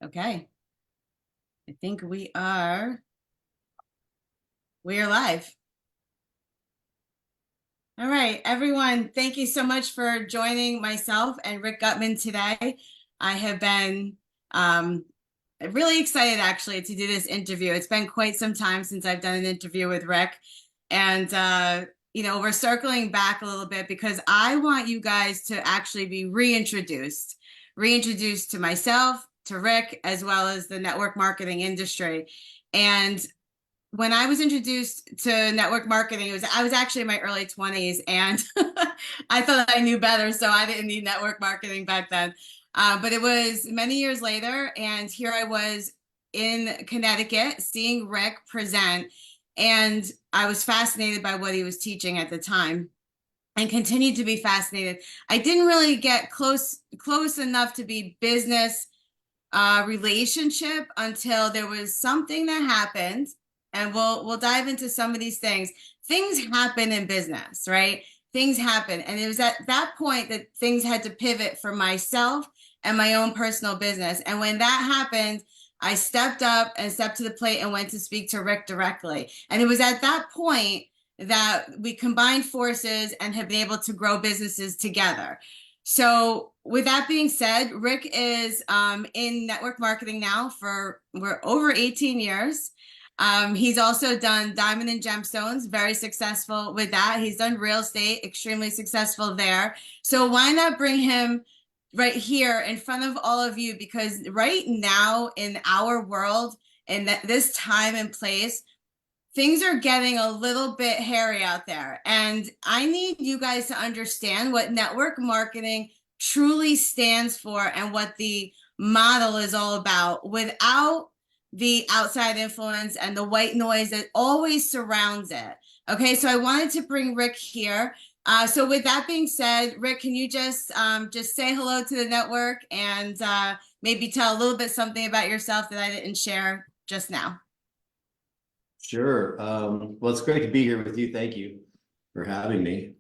Okay, I think we are live. All right, everyone, thank you so much for joining myself and Rick Gutman today. I have been um, really excited actually to do this interview. It's been quite some time since I've done an interview with Rick. And we're circling back a little bit because I want you guys to actually be reintroduced to myself, to Rick, as well as the network marketing industry. And when I was introduced to network marketing, I was actually in my early 20s, and I thought I knew better, so I didn't need network marketing back then. But it was many years later, and here I was in Connecticut seeing Rick present, and I was fascinated by what he was teaching at the time and continued to be fascinated. I didn't really get close enough to be business relationship until there was something that happened, and we'll dive into some of these things. Things happen in business, right? Things happen, and it was at that point that things had to pivot for myself and my own personal business. And when that happened, I stepped up and stepped to the plate and went to speak to Rick directly. And it was at that point that we combined forces and have been able to grow businesses together. So with that being said, Rick is in network marketing now for we're over 18 years. He's also done diamond and gemstones, very successful with that. He's done real estate, extremely successful there. So why not bring him right here in front of all of you? Because right now in our world, in this time and place, things are getting a little bit hairy out there. And I need you guys to understand what network marketing truly stands for and what the model is all about without the outside influence and the white noise that always surrounds it. Okay, so I wanted to bring Rick here. So with that being said, Rick, can you just say hello to the network and maybe tell a little bit something about yourself that I didn't share just now? Sure. Well, it's great to be here with you. Thank you for having me.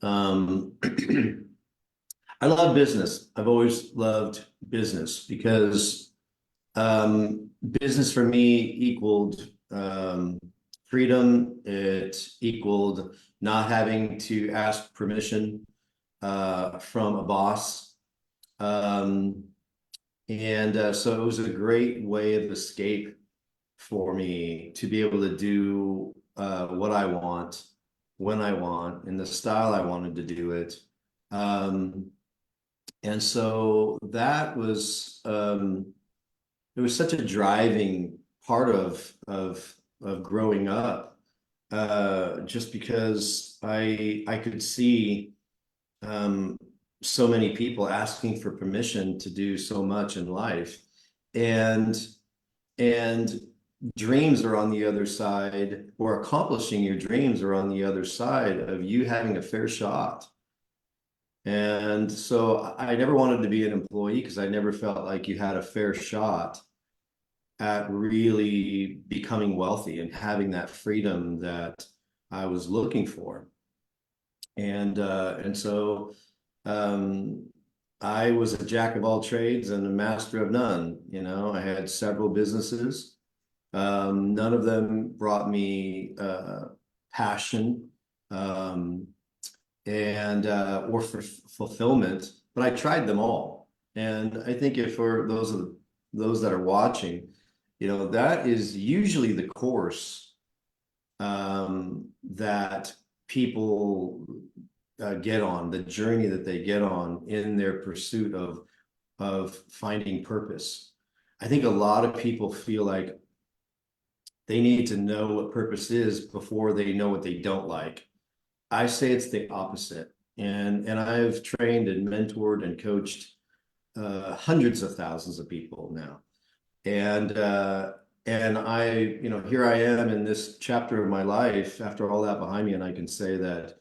I love business. I've always loved business because business for me equaled freedom. It equaled not having to ask permission from a boss. Um, so it was a great way of escape for me to be able to do what I want, when I want, in the style I wanted to do it. And so that was it was such a driving part of growing up, just because I could see um, so many people asking for permission to do so much in life, and and dreams are on the other side, or accomplishing your dreams are on the other side of you having a fair shot. And so I never wanted to be an employee because I never felt like you had a fair shot at really becoming wealthy and having that freedom that I was looking for. And so um, I was a jack of all trades and a master of none. You know, I had several businesses. None of them brought me passion um, and or for fulfillment, but I tried them all. And I think if for those that are watching, you know, that is usually the course that people get on, the journey that they get on in their pursuit of finding purpose. I think a lot of people feel like they need to know what purpose is before they know what they don't like. I say it's the opposite. And I've trained and mentored and coached hundreds of thousands of people now. And I, you know, here I am in this chapter of my life after all that behind me, and I can say that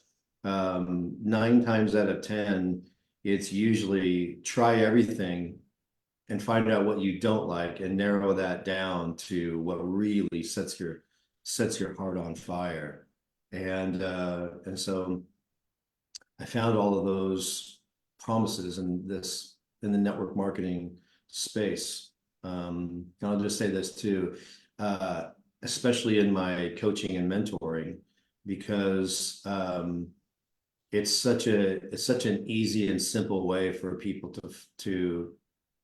9 times out of 10, it's usually try everything and find out what you don't like and narrow that down to what really sets your heart on fire. And so I found all of those promises in the network marketing space. And I'll just say this too, especially in my coaching and mentoring, because it's such an easy and simple way for people to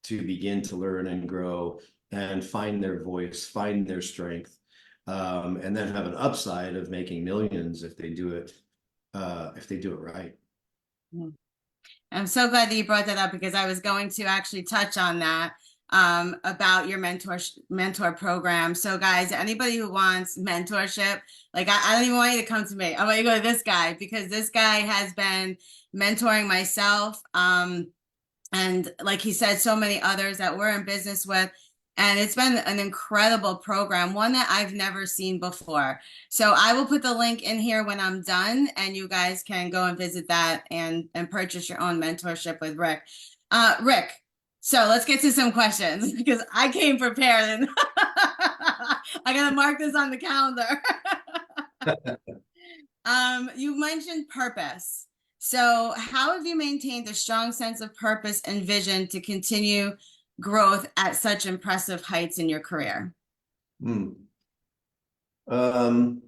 begin to learn and grow and find their voice, find their strength, and then have an upside of making millions if they do it right. I'm so glad that you brought that up because I was going to actually touch on that about your mentor program. So guys, anybody who wants mentorship, like I don't even want you to come to me. I want you to go to this guy because this guy has been mentoring myself. And like he said, so many others that we're in business with. And it's been an incredible program, one that I've never seen before. So I will put the link in here when I'm done, and you guys can go and visit that and purchase your own mentorship with Rick. Rick, so let's get to some questions because I came prepared and I gotta mark this on the calendar. You mentioned purpose. So, how have you maintained a strong sense of purpose and vision to continue growth at such impressive heights in your career? Hmm. Um,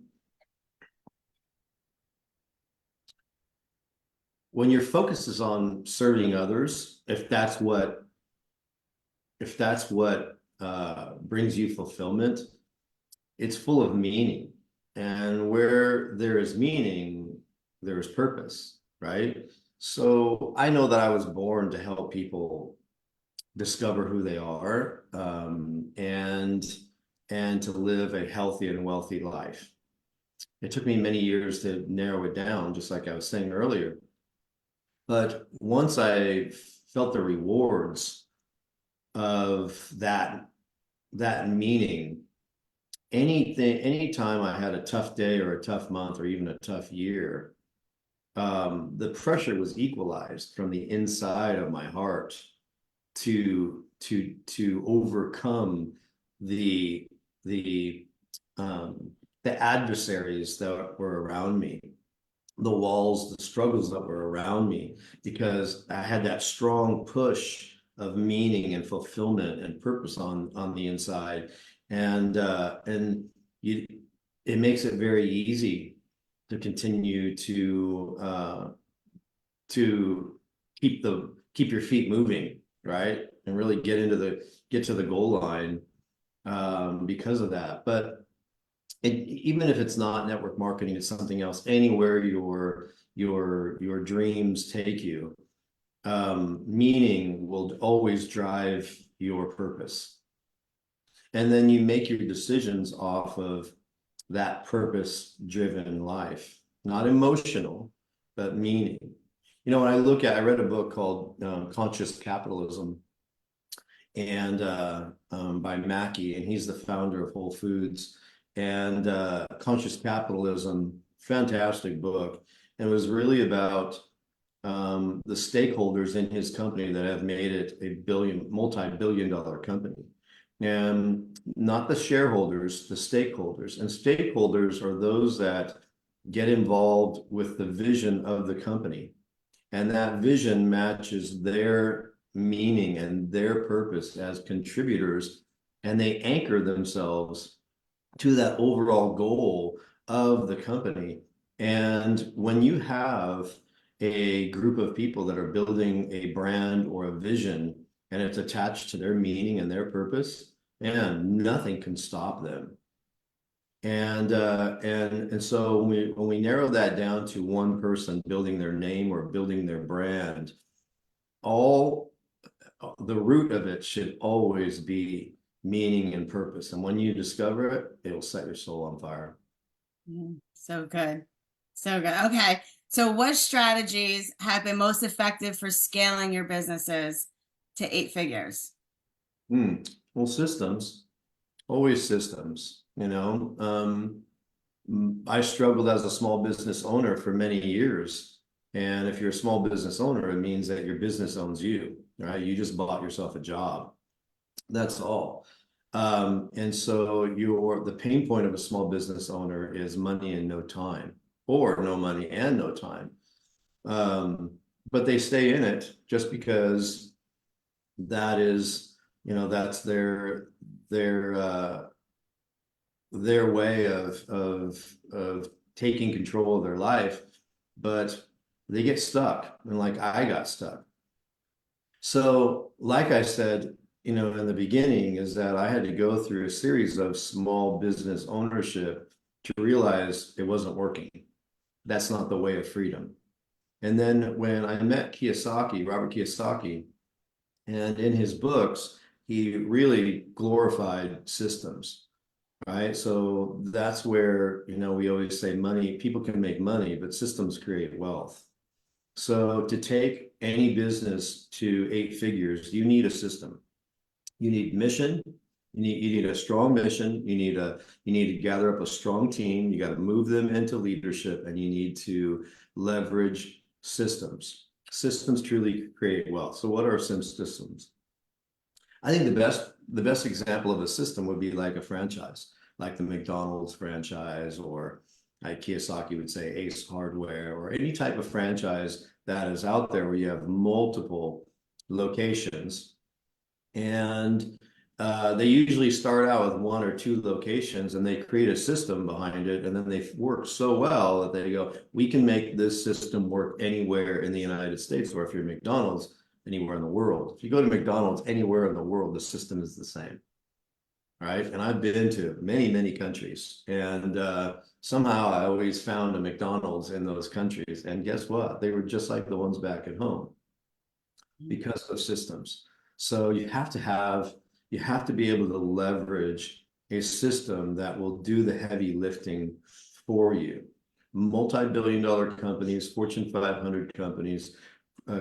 when your focus is on serving others, if that's what brings you fulfillment, it's full of meaning. And where there is meaning, there is purpose, right? So I know that I was born to help people discover who they are, and to live a healthy and wealthy life. It took me many years to narrow it down, just like I was saying earlier. But once I felt the rewards of that meaning, anytime I had a tough day or a tough month or even a tough year, the pressure was equalized from the inside of my heart to overcome the the the adversaries that were around me, the walls, the struggles that were around me, because I had that strong push of meaning and fulfillment and purpose on the inside, and you it makes it very easy to continue to keep your feet moving, right, and really get to the goal line, because of that. But even if it's not network marketing, it's something else. Anywhere your dreams take you, meaning will always drive your purpose, and then you make your decisions off of that purpose-driven life, not emotional, but meaning. When I read a book called Conscious Capitalism, and by Mackey, and he's the founder of Whole Foods. And Conscious Capitalism, fantastic book, and it was really about the stakeholders in his company that have made it a multi-billion-dollar company, and not the shareholders, the stakeholders. And stakeholders are those that get involved with the vision of the company, and that vision matches their meaning and their purpose as contributors, and they anchor themselves to that overall goal of the company. And when you have a group of people that are building a brand or a vision and it's attached to their meaning and their purpose, man, nothing can stop them. And so when we narrow that down to one person building their name or building their brand, all the root of it should always be meaning and purpose. And when you discover it, it'll set your soul on fire. So good. So good. Okay. So what strategies have been most effective for scaling your businesses to 8 figures? Well, systems, always systems, I struggled as a small business owner for many years, And if you're a small business owner, it means that your business owns you, right? You just bought yourself a job. That's all. And so the pain point of a small business owner is money and no time, or no money and no time. Um, but they stay in it just because that is, that's their their way of taking control of their life, but they get stuck, and like I got stuck. So, like I said, in the beginning, is that I had to go through a series of small business ownership to realize it wasn't working. That's not the way of freedom. And then when I met Kiyosaki, Robert Kiyosaki, and in his books, he really glorified systems, right? So that's where, we always say people can make money, but systems create wealth. So to take any business to 8 figures, you need a system. You need mission. You need a strong mission. You need to gather up a strong team. You got to move them into leadership, and you need to leverage systems. Systems truly create wealth. So what are some systems? I think the best example of a system would be like a franchise, like the McDonald's franchise, or like Kiyosaki would say Ace Hardware, or any type of franchise that is out there where you have multiple locations. And they usually start out with 1 or 2 locations, and they create a system behind it. And then they work so well that they go, we can make this system work anywhere in the United States, or if you're McDonald's, anywhere in the world. If you go to McDonald's anywhere in the world, the system is the same, right? And I've been to many, many countries, and somehow I always found a McDonald's in those countries. And guess what? They were just like the ones back at home because of systems. So you have to be able to leverage a system that will do the heavy lifting for you. Multi-billion-dollar companies, Fortune 500 companies,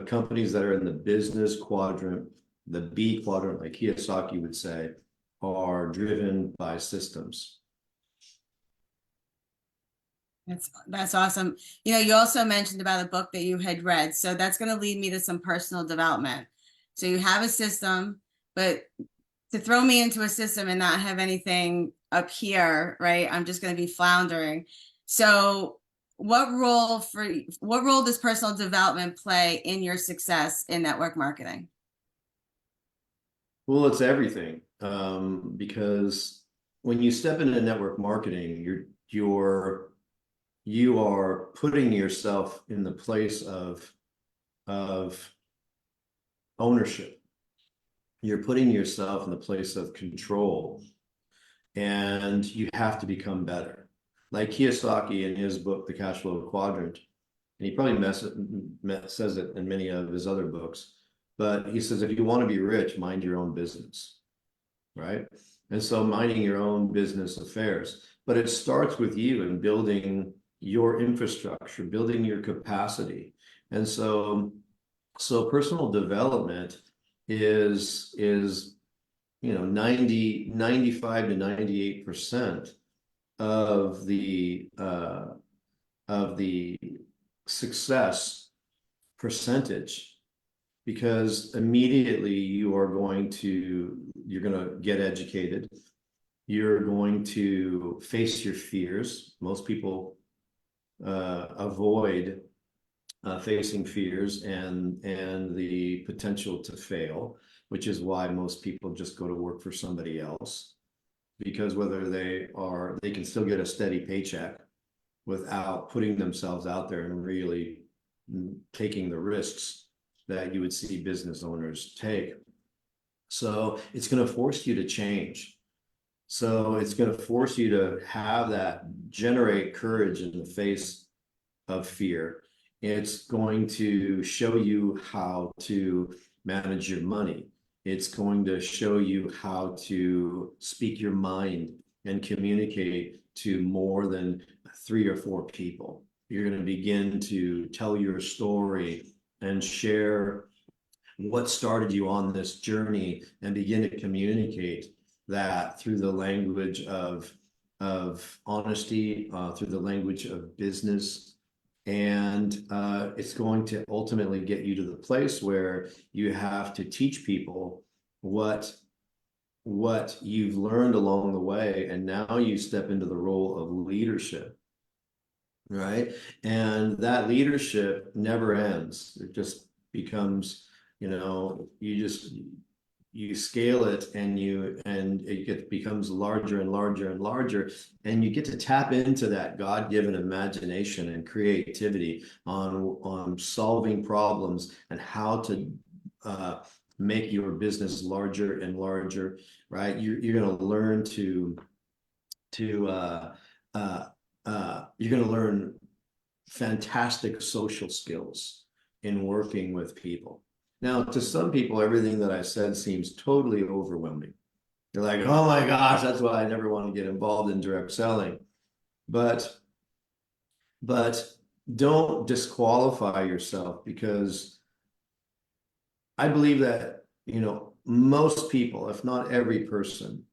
companies that are in the business quadrant, the B quadrant, like Kiyosaki would say, are driven by systems. That's awesome. You also mentioned about a book that you had read, so that's going to lead me to some personal development. So you have a system, but to throw me into a system and not have anything up here, right? I'm just going to be floundering. So what role does personal development play in your success in network marketing? Well, it's everything, because when you step into network marketing, you are putting yourself in the place of ownership. You're putting yourself in the place of control, and you have to become better. Like Kiyosaki in his book, The Cash Flow Quadrant, and he probably says it in many of his other books, but he says, if you want to be rich, mind your own business, right? And so minding your own business affairs, but it starts with you and building your infrastructure, building your capacity. And so personal development is 95 to 98% of the success percentage, because immediately you're going to get educated. You're going to face your fears. Most people avoid facing fears and the potential to fail, which is why most people just go to work for somebody else, because they can still get a steady paycheck without putting themselves out there and really taking the risks that you would see business owners take. So it's going to force you to change. So it's going to force you to generate courage in the face of fear. It's going to show you how to manage your money. It's going to show you how to speak your mind and communicate to more than 3 or 4 people. You're going to begin to tell your story and share what started you on this journey, and begin to communicate that through the language of honesty, through the language of business, And it's going to ultimately get you to the place where you have to teach people what you've learned along the way, and now you step into the role of leadership, right? And that leadership never ends. It just becomes, you scale it, and becomes larger and larger and larger, and you get to tap into that God-given imagination and creativity on solving problems and how to uh, make your business larger and larger, right? You're going to learn to uh, you're going to learn fantastic social skills in working with people. Now, to some people, everything that I said seems totally overwhelming. They're like, oh my gosh, that's why I never want to get involved in direct selling. But but don't disqualify yourself, because I believe that, most people, if not every person,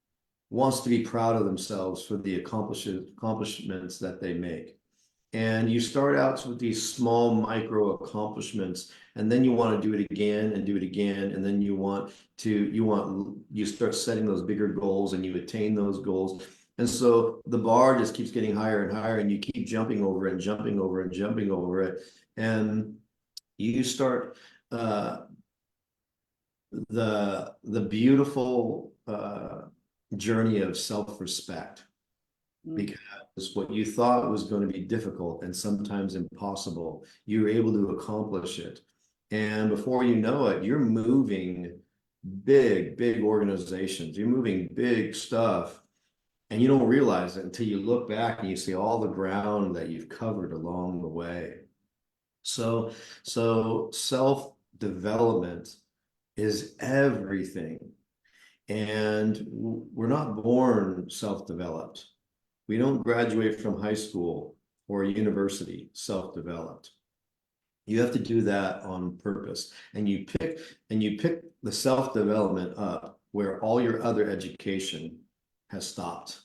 wants to be proud of themselves for the accomplishments that they make. And you start out with these small micro accomplishments, and then you want to do it again and do it again. And then you start setting those bigger goals, and you attain those goals. And so the bar just keeps getting higher and higher, and you keep jumping over and jumping over and jumping over it. And you start the beautiful journey of self-respect, Mm. because what you thought was going to be difficult and sometimes impossible, you're able to accomplish it. And before you know it, you're moving big organizations, you're moving big stuff, and you don't realize it until you look back and you see all the ground that you've covered along the way. So, so self-development is everything. And we're not born self-developed. We don't graduate from high school or university self-developed. You have to do that on purpose. And you pick the self-development up where all your other education has stopped.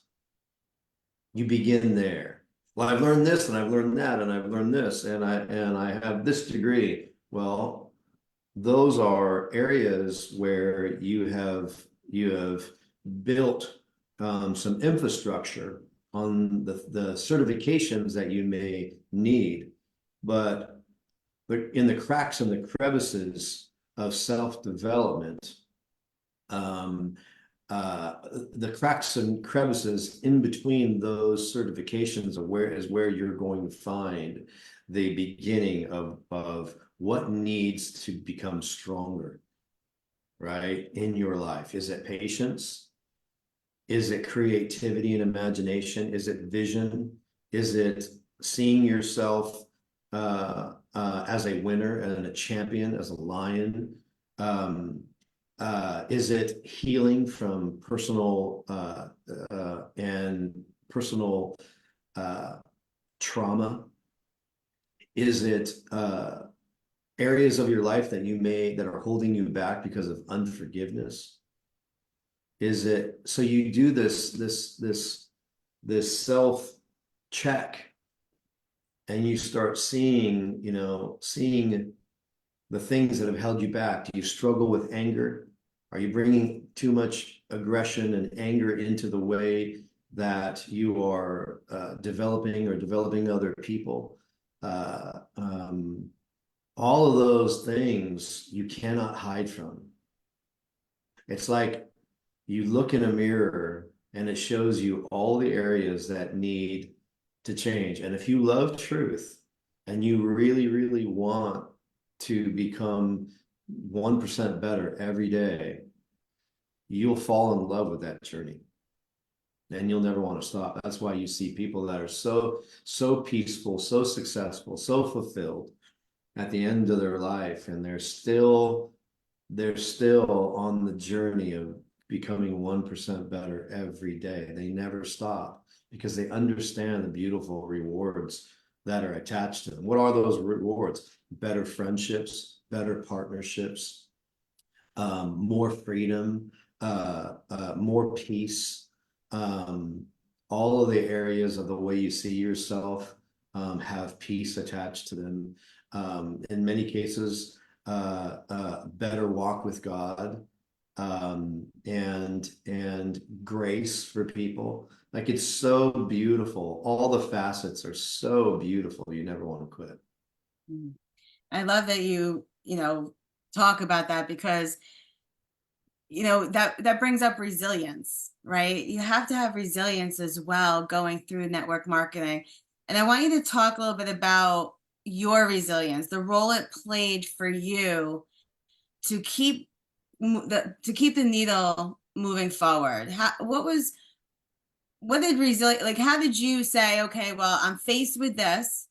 You begin there. Well, I've learned this and I've learned that and I've learned this and I have this degree. Well, those are areas where you have built some infrastructure on the certifications that you may need, but in the cracks and the crevices of self-development, um, uh, the cracks and crevices in between those certifications is where you're going to find the beginning of what needs to become stronger, right, in your life. Is it patience? Is it creativity and imagination? Is it vision? Is it seeing yourself as a winner and a champion, as a lion? Um, is it healing from personal uh, trauma? Is it areas of your life that are holding you back because of unforgiveness? Is it so you do this self check, and you start seeing the things that have held you back? Do you struggle with anger? Are you bringing too much aggression and anger into the way that you are developing other people? Uh, um, all of those things you cannot hide from. It's like you look in a mirror and it shows you all the areas that need to change. And if you love truth and you really, really want to become 1% better every day, you'll fall in love with that journey and you'll never want to stop. That's why you see people that are so peaceful, so successful, so fulfilled at the end of their life, and they're still on the journey of becoming 1% better every day. They never stop because they understand the beautiful rewards that are attached to them. What are those rewards? Better friendships, better partnerships, more freedom, more peace, um, all of the areas of the way you see yourself have peace attached to them. In many cases, better walk with God, and grace for people. Like it's so beautiful. All the facets are so beautiful. You never want to quit. I love that you talk about that because that brings up resilience, right? You have to have resilience as well going through network marketing. And I want you to talk a little bit about your resilience, the role it played for you to keep the needle moving forward. What did resilience, like, how did you say, okay, well, I'm faced with this,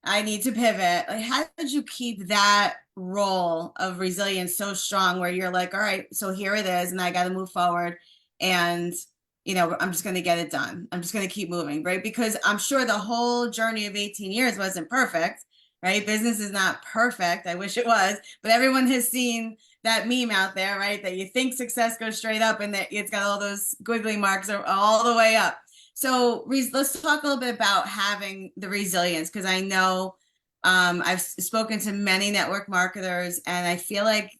I need to pivot. Like, how did you keep that role of resilience so strong where you're like, all right, so here it is, and I got to move forward, and I'm just going to get it done. I'm just going to keep moving, right? Because I'm sure the whole journey of 18 years wasn't perfect, right? Business is not perfect. I wish it was, but everyone has seen that meme out there, right? That you think success goes straight up, and that it's got all those squiggly marks all the way up. So let's talk a little bit about having the resilience, because I know I've spoken to many network marketers, and I feel like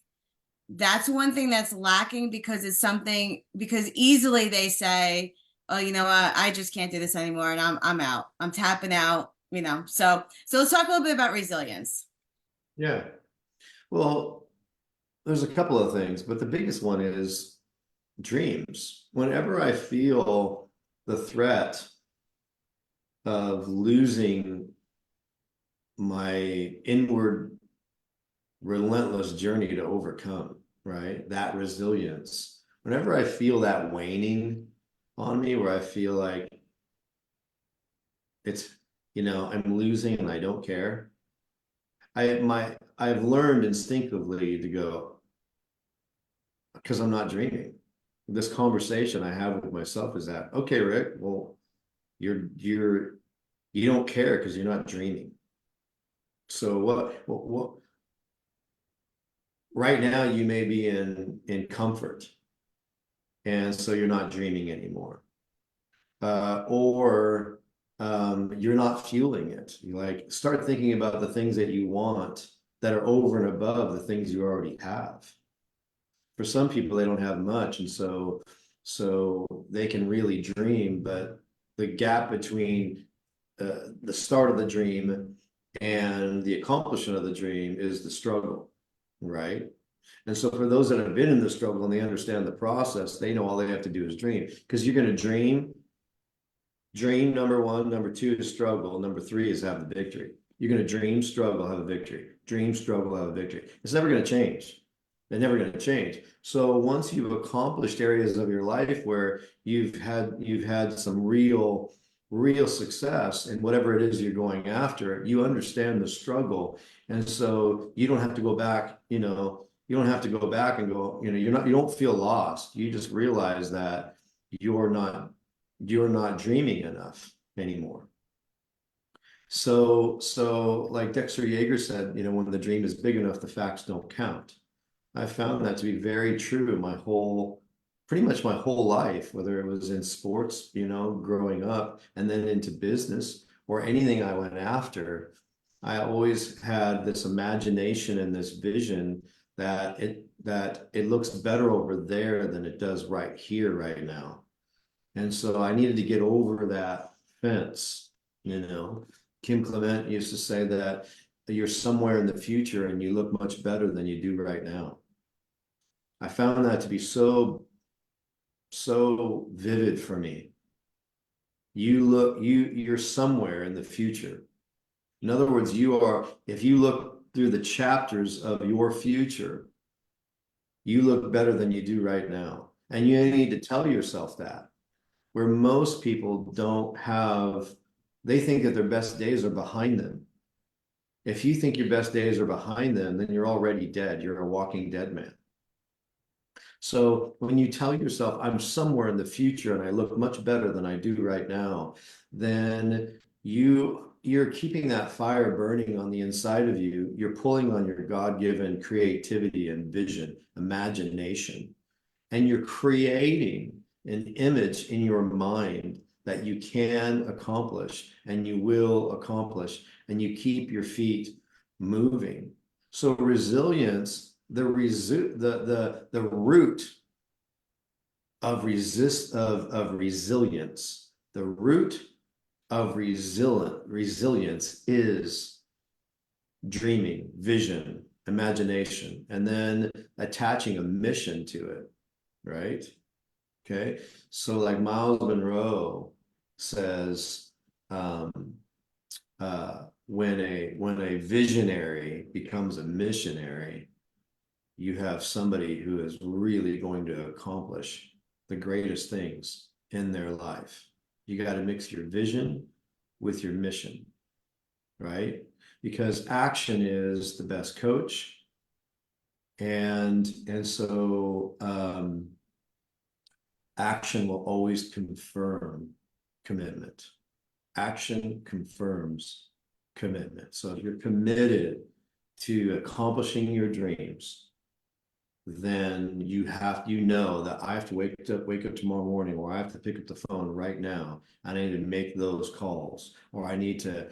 that's one thing that's lacking, because because easily they say, oh, you know what, I just can't do this anymore, and I'm out. I'm tapping out, So let's talk a little bit about resilience. Yeah. Well, there's a couple of things, but the biggest one is dreams. Whenever I feel the threat of losing my inward relentless journey to overcome, right? That resilience. Whenever I feel that waning on me, where I feel like it's, I'm losing and I don't care. I've learned instinctively to go, because I'm not dreaming. This conversation I have with myself is that, okay, Rick, well, you don't care because you're not dreaming. So what right now you may be in comfort, and so you're not dreaming anymore. Or you're not fueling it. You like start thinking about the things that you want that are over and above the things you already have. For some people, they don't have much, and so they can really dream, but the gap between the start of the dream and the accomplishment of the dream is the struggle, right? And so for those that have been in the struggle and they understand the process, they know all they have to do is dream. Because you're going to dream, number one, number two is struggle, number three is have the victory. You're going to dream, struggle, have a victory. Dream, struggle, have a victory. It's never going to change. They're never going to change. So once you've accomplished areas of your life where you've had some real success in whatever it is you're going after, you understand the struggle. And so you don't have to go back, you don't have to go back and go, you don't feel lost. You just realize that you're not dreaming enough anymore. So like Dexter Yeager said, when the dream is big enough, the facts don't count. I found that to be very true pretty much my whole life, whether it was in sports, growing up, and then into business or anything I went after. I always had this imagination and this vision that it looks better over there than it does right here, right now. And so I needed to get over that fence. Kim Clement used to say that you're somewhere in the future and you look much better than you do right now. I found that to be so vivid for me. You're somewhere in the future. In other words, if you look through the chapters of your future, you look better than you do right now. And you need to tell yourself that. Where most people they think that their best days are behind them. If you think your best days are behind them, then you're already dead. You're a walking dead man. So when you tell yourself, I'm somewhere in the future and I look much better than I do right now, then you're keeping that fire burning on the inside of you. You're pulling on your God-given creativity and vision, imagination, and you're creating an image in your mind that you can accomplish and you will accomplish, and you keep your feet moving. So resilience, the root of resilience, the root of resilience is dreaming, vision, imagination, and then attaching a mission to it, right? Okay. So like Miles Monroe says, when a visionary becomes a missionary, you have somebody who is really going to accomplish the greatest things in their life. You got to mix your vision with your mission, right? Because action is the best coach. And so action will always confirm commitment. Action confirms commitment. So if you're committed to accomplishing your dreams, then you know that I have to wake up tomorrow morning, or I have to pick up the phone right now. I need to make those calls, or I need to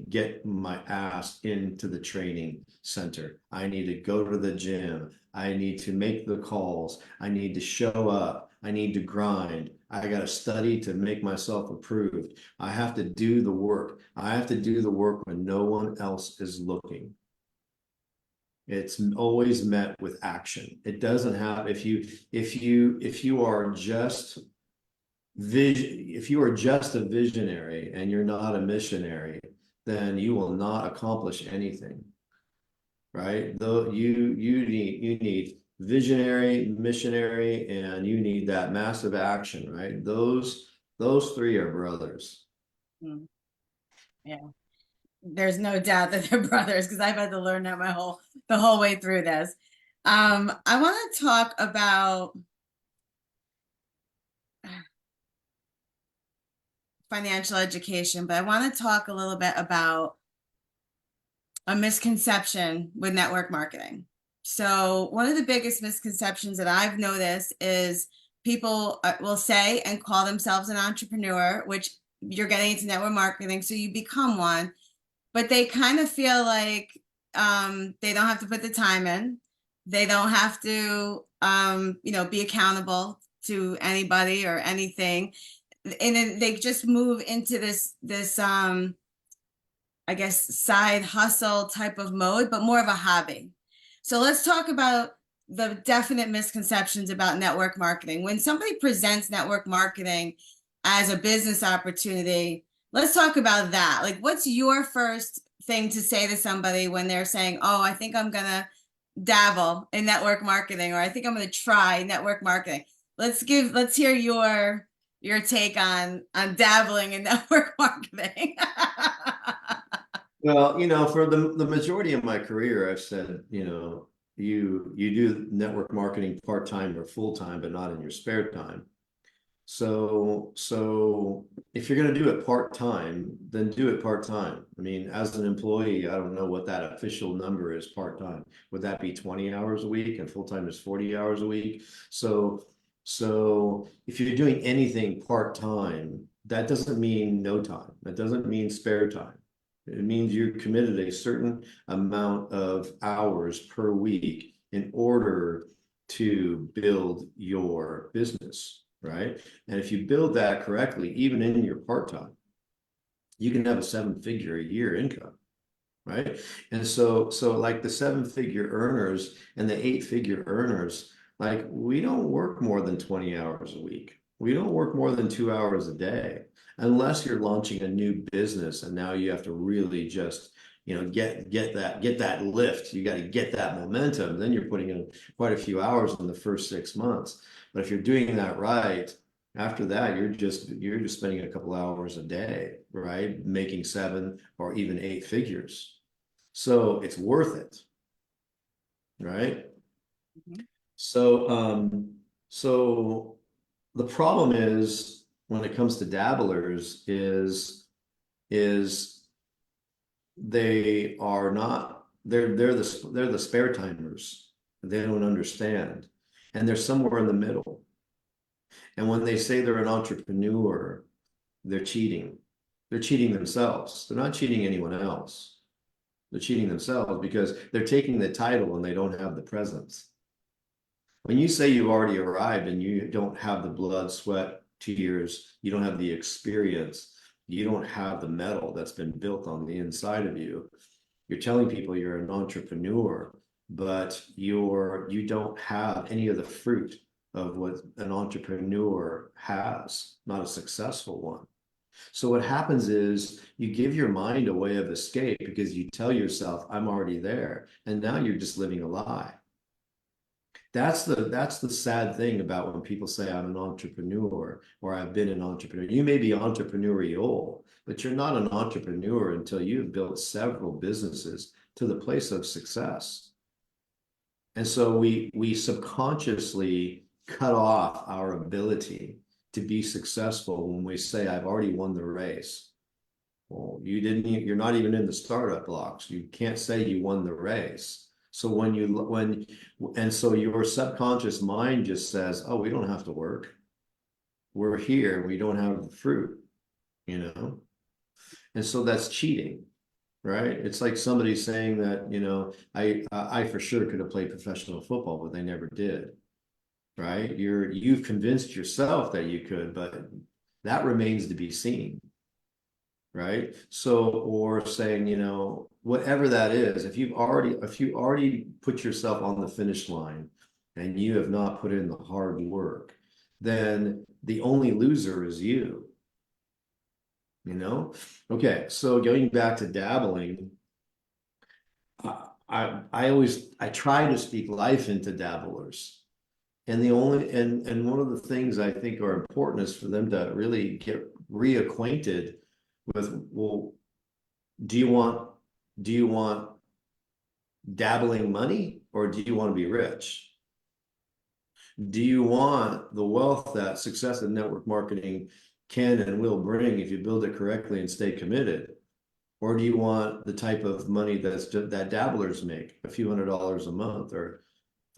get my ass into the training center. I need to go to the gym. I need to make the calls. I need to show up. I need to grind. I got to study to make myself approved. I have to do the work. I have to do the work when no one else is looking. It's always met with action. It doesn't have, if you are just if you are just a visionary and you're not a missionary, then you will not accomplish anything, right? Though you need visionary, missionary, and you need that massive action, right? Those three are brothers. Mm, yeah. There's no doubt that they're brothers, because I've had to learn that the whole way through this. I want to talk about financial education, but I want to talk a little bit about a misconception with network marketing. So one of the biggest misconceptions that I've noticed is people will say and call themselves an entrepreneur, which you're getting into network marketing, so you become one, but they kind of feel like they don't have to put the time in. They don't have to, be accountable to anybody or anything. And then they just move into this I guess, side hustle type of mode, but more of a hobby. So let's talk about the definite misconceptions about network marketing. When somebody presents network marketing as a business opportunity, let's talk about that. Like, what's your first thing to say to somebody when they're saying, "Oh, I think I'm gonna dabble in network marketing," or "I think I'm gonna try network marketing"? Let's hear your take on dabbling in network marketing. Well, for the majority of my career, I've said, you do network marketing part-time or full-time, but not in your spare time. So if you're going to do it part-time, then do it part-time. I mean, as an employee, I don't know what that official number is part-time. Would that be 20 hours a week, and full-time is 40 hours a week? So if you're doing anything part-time, that doesn't mean no time. That doesn't mean spare time. It means you're committed a certain amount of hours per week in order to build your business, right? And if you build that correctly, even in your part-time, you can have a 7-figure a year income, right? And so like the 7-figure earners and the 8-figure earners, like, we don't work more than 20 hours a week. We don't work more than 2 hours a day, unless you're launching a new business and now you have to really just get that lift. You got to get that momentum. Then you're putting in quite a few hours in the first 6 months. But if you're doing that right, after that, you're just spending a couple hours a day, right? Making 7 or even 8 figures. So it's worth it, right? Mhm. So the problem is, when it comes to dabblers, is they are not, they're the spare timers. They don't understand. And they're somewhere in the middle. And when they say they're an entrepreneur, they're cheating. They're cheating themselves. They're not cheating anyone else. They're cheating themselves because they're taking the title and they don't have the presence. When you say you've already arrived and you don't have the blood, sweat, tears, you don't have the experience, you don't have the metal that's been built on the inside of you, you're telling people you're an entrepreneur, but you don't have any of the fruit of what an entrepreneur has, not a successful one. So what happens is you give your mind a way of escape because you tell yourself, I'm already there. And now you're just living a lie. That's the sad thing about when people say I'm an entrepreneur or I've been an entrepreneur. You may be entrepreneurial, but you're not an entrepreneur until you've built several businesses to the place of success. And so we subconsciously cut off our ability to be successful when we say, I've already won the race. Well, you're not even in the startup blocks. You can't say you won the race. So and so your subconscious mind just says, oh, we don't have to work. We're here. We don't have the fruit, you know? And so that's cheating, right? It's like somebody saying that, I for sure could have played professional football, but they never did, right? You've convinced yourself that you could, but that remains to be seen, right? So, or saying, whatever that is, if you already put yourself on the finish line and you have not put in the hard work, then the only loser is you, you know? Okay, so going back to dabbling, I try to speak life into dabblers. And one of the things I think are important is for them to really get reacquainted with, well, do you want do you want dabbling money or do you want to be rich? Do you want the wealth that success in network marketing can and will bring if you build it correctly and stay committed? Or do you want the type of money that dabblers make, a few $100s a month or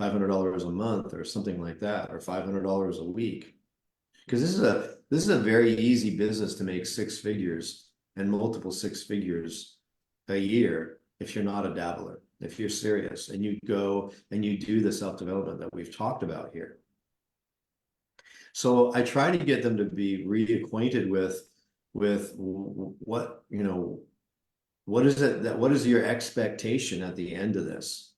$500 a month or something like that, or $500 a week? Because this is a very easy business to make six figures and multiple six figures a year if you're not a dabbler, if you're serious and you go and you do the self-development that we've talked about here. So I try to get them to be reacquainted with what is your expectation at the end of this?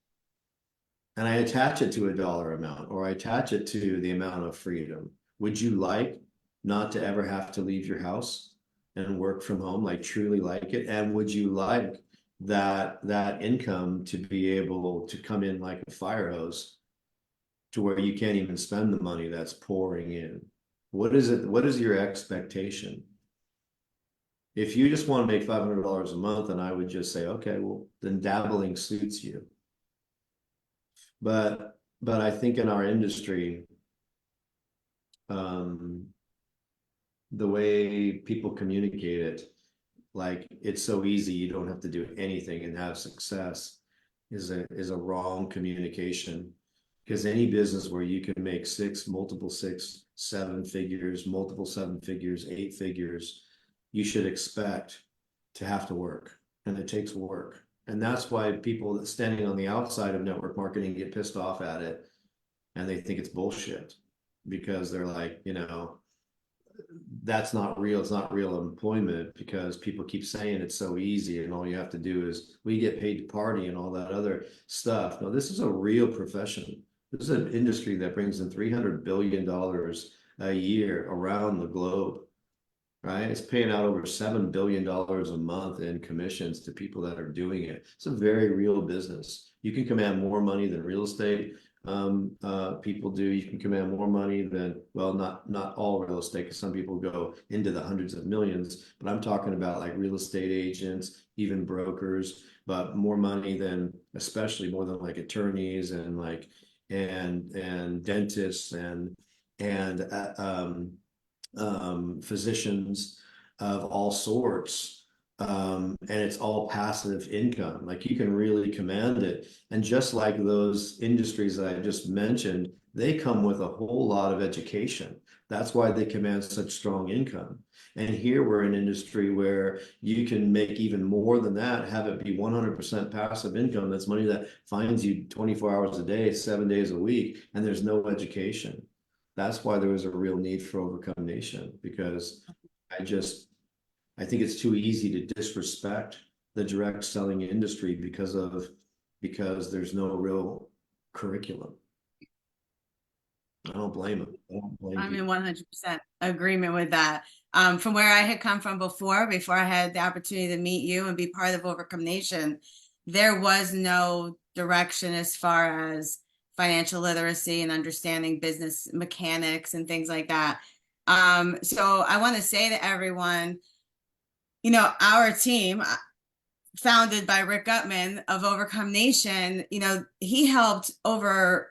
And I attach it to a dollar amount or I attach it to the amount of freedom. Would you like not to ever have to leave your house and work from home, like truly like it? And would you like that income to be able to come in like a fire hose to where you can't even spend the money that's pouring in? What is it? What is your expectation? If you just want to make $500 a month, and I would just say, okay, well, then dabbling suits you. But I think in our industry, the way people communicate it, like it's so easy, you don't have to do anything and have success, is a wrong communication. Because any business where you can make multiple six, seven figures, multiple seven figures, eight figures, you should expect to have to work, and it takes work. And that's why people that standing on the outside of network marketing get pissed off at it and they think it's bullshit because they're like, that's not real. It's not real employment because people keep saying it's so easy and all you have to do is we get paid to party and all that other stuff. No, this is a real profession. This is an industry that brings in $300 billion a year around the globe, right? It's paying out over $7 billion a month in commissions to people that are doing it. It's a very real business. You can command more money than real estate people do. You can command more money than, well, not all real estate, because some people go into the hundreds of millions, but I'm talking about like real estate agents, even brokers, but more money than, especially more than like attorneys and like and dentists and physicians of all sorts. And it's all passive income. Like you can really command it. And just like those industries that I just mentioned, they come with a whole lot of education. That's why they command such strong income. And here we're in an industry where you can make even more than that, have it be 100% passive income. That's money that finds you 24 hours a day, 7 days a week, and there's no education. That's why there was a real need for Overcome Nation, because I just I think it's too easy to disrespect the direct selling industry because there's no real curriculum. I don't blame them. I don't blame I'm in people. 100% agreement with that. From where I had come from before I had the opportunity to meet you and be part of Overcome Nation, there was no direction as far as financial literacy and understanding business mechanics and things like that. So I want to say to everyone, our team, founded by Rick Gutman of Overcome Nation, he helped our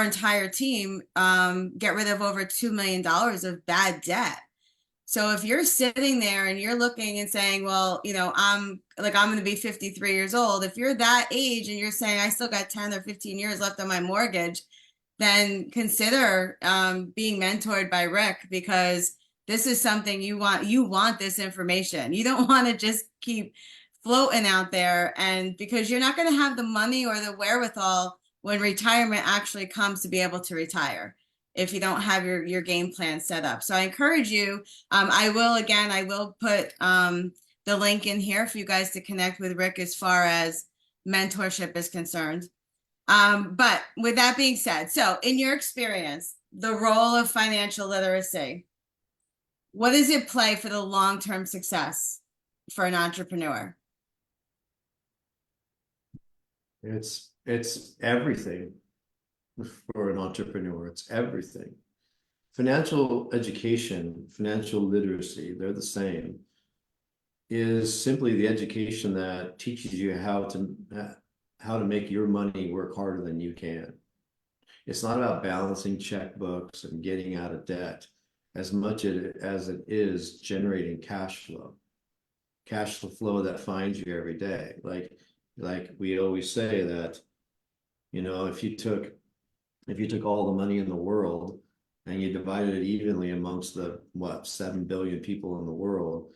entire team get rid of over $2 million of bad debt. So if you're sitting there and you're looking and saying, well, I'm going to be 53 years old. If you're that age and you're saying, I still got 10 or 15 years left on my mortgage, then consider being mentored by Rick, because this is something you want. You want this information. You don't want to just keep floating out there, and because you're not going to have the money or the wherewithal when retirement actually comes to be able to retire if you don't have your game plan set up. So I encourage you. I will put the link in here for you guys to connect with Rick as far as mentorship is concerned. But with that being said, so in your experience, the role of financial literacy, what does it play for the long-term success for an entrepreneur? It's everything for an entrepreneur. It's everything. Financial education, financial literacy, they're the same, is simply the education that teaches you how to make your money work harder than you can. It's not about balancing checkbooks and getting out of debt as much as it is generating cash flow that finds you every day. Like we always say that, if you took all the money in the world and you divided it evenly amongst the 7 billion people in the world,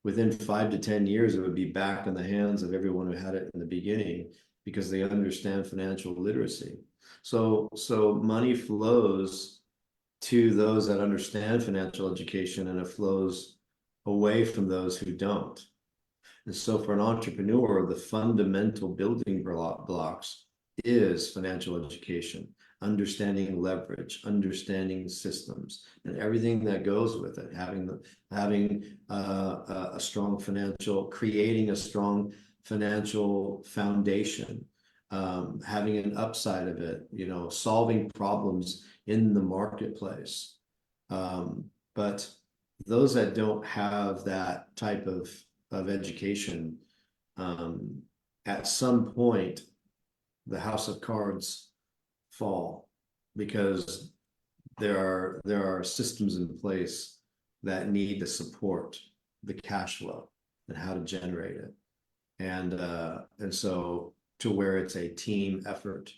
within 5 to 10 years, it would be back in the hands of everyone who had it in the beginning, because they understand financial literacy. So money flows to those that understand financial education, and it flows away from those who don't. And so for an entrepreneur, the fundamental building blocks is financial education, understanding leverage, understanding systems, and everything that goes with it. Having a strong creating a strong financial foundation, having an upside of it, solving problems in the marketplace. But those that don't have that type of education, at some point, the house of cards fall, because there are systems in place that need to support the cash flow and how to generate it. And so to where it's a team effort,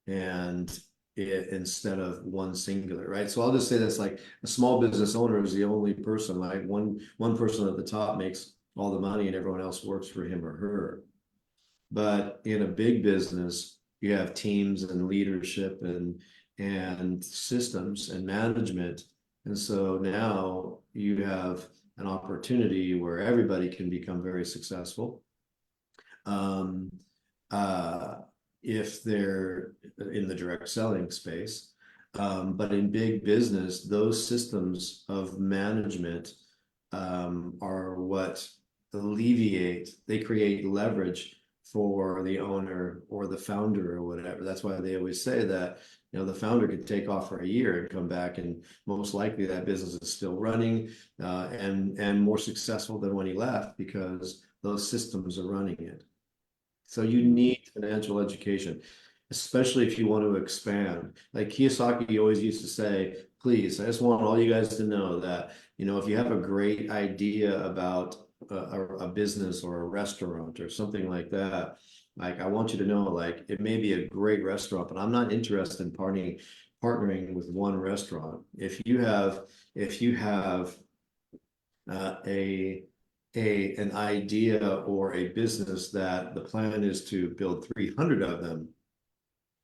and instead of one singular, right? So I'll just say this, like a small business owner is the only person, like one person at the top makes all the money and everyone else works for him or her. But in a big business, you have teams and leadership and systems and management. And so now you have an opportunity where everybody can become very successful. Um, if they're in the direct selling space. But in big business, those systems of management are what they create leverage for the owner or the founder or whatever. That's why they always say that, the founder could take off for a year and come back, and most likely that business is still running and more successful than when he left, because those systems are running it. So you need financial education, especially if you want to expand. Like Kiyosaki always used to say, please, I just want all you guys to know that, if you have a great idea about a business or a restaurant or something like that, Like, I want you to know, like, it may be a great restaurant, but I'm not interested in partnering with one restaurant. If you have a an idea or a business that the plan is to build 300 of them,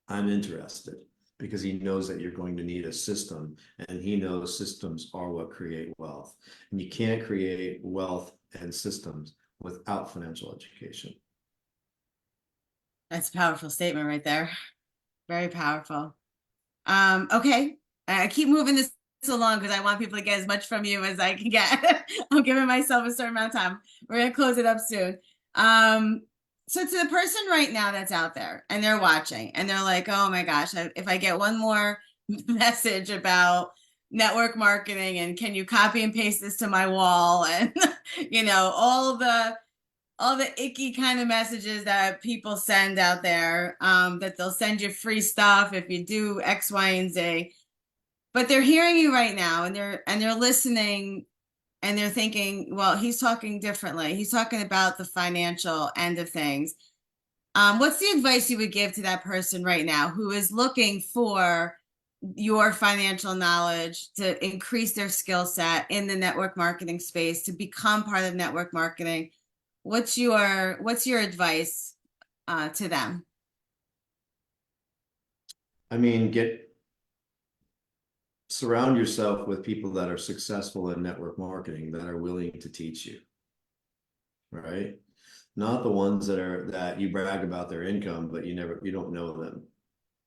I'm interested, because he knows that you're going to need a system, and he knows systems are what create wealth. And you can't create wealth and systems without financial education. That's a powerful statement right there. Very powerful. Okay. I keep moving this along because I want people to get as much from you as I can get. I'm giving myself a certain amount of time. We're gonna close it up soon. Um, so to the person right now that's out there and they're watching and they're like, oh my gosh, if I get one more message about network marketing and can you copy and paste this to my wall and all the icky kind of messages that people send out there, that they'll send you free stuff if you do X, Y, and Z. But they're hearing you right now, and they're listening, and they're thinking, well, he's talking differently. He's talking about the financial end of things. What's the advice you would give to that person right now who is looking for your financial knowledge to increase their skill set in the network marketing space, to become part of network marketing? What's your advice to them? I mean, surround yourself with people that are successful in network marketing, that are willing to teach you, right? Not the ones that you brag about their income, but you don't know them.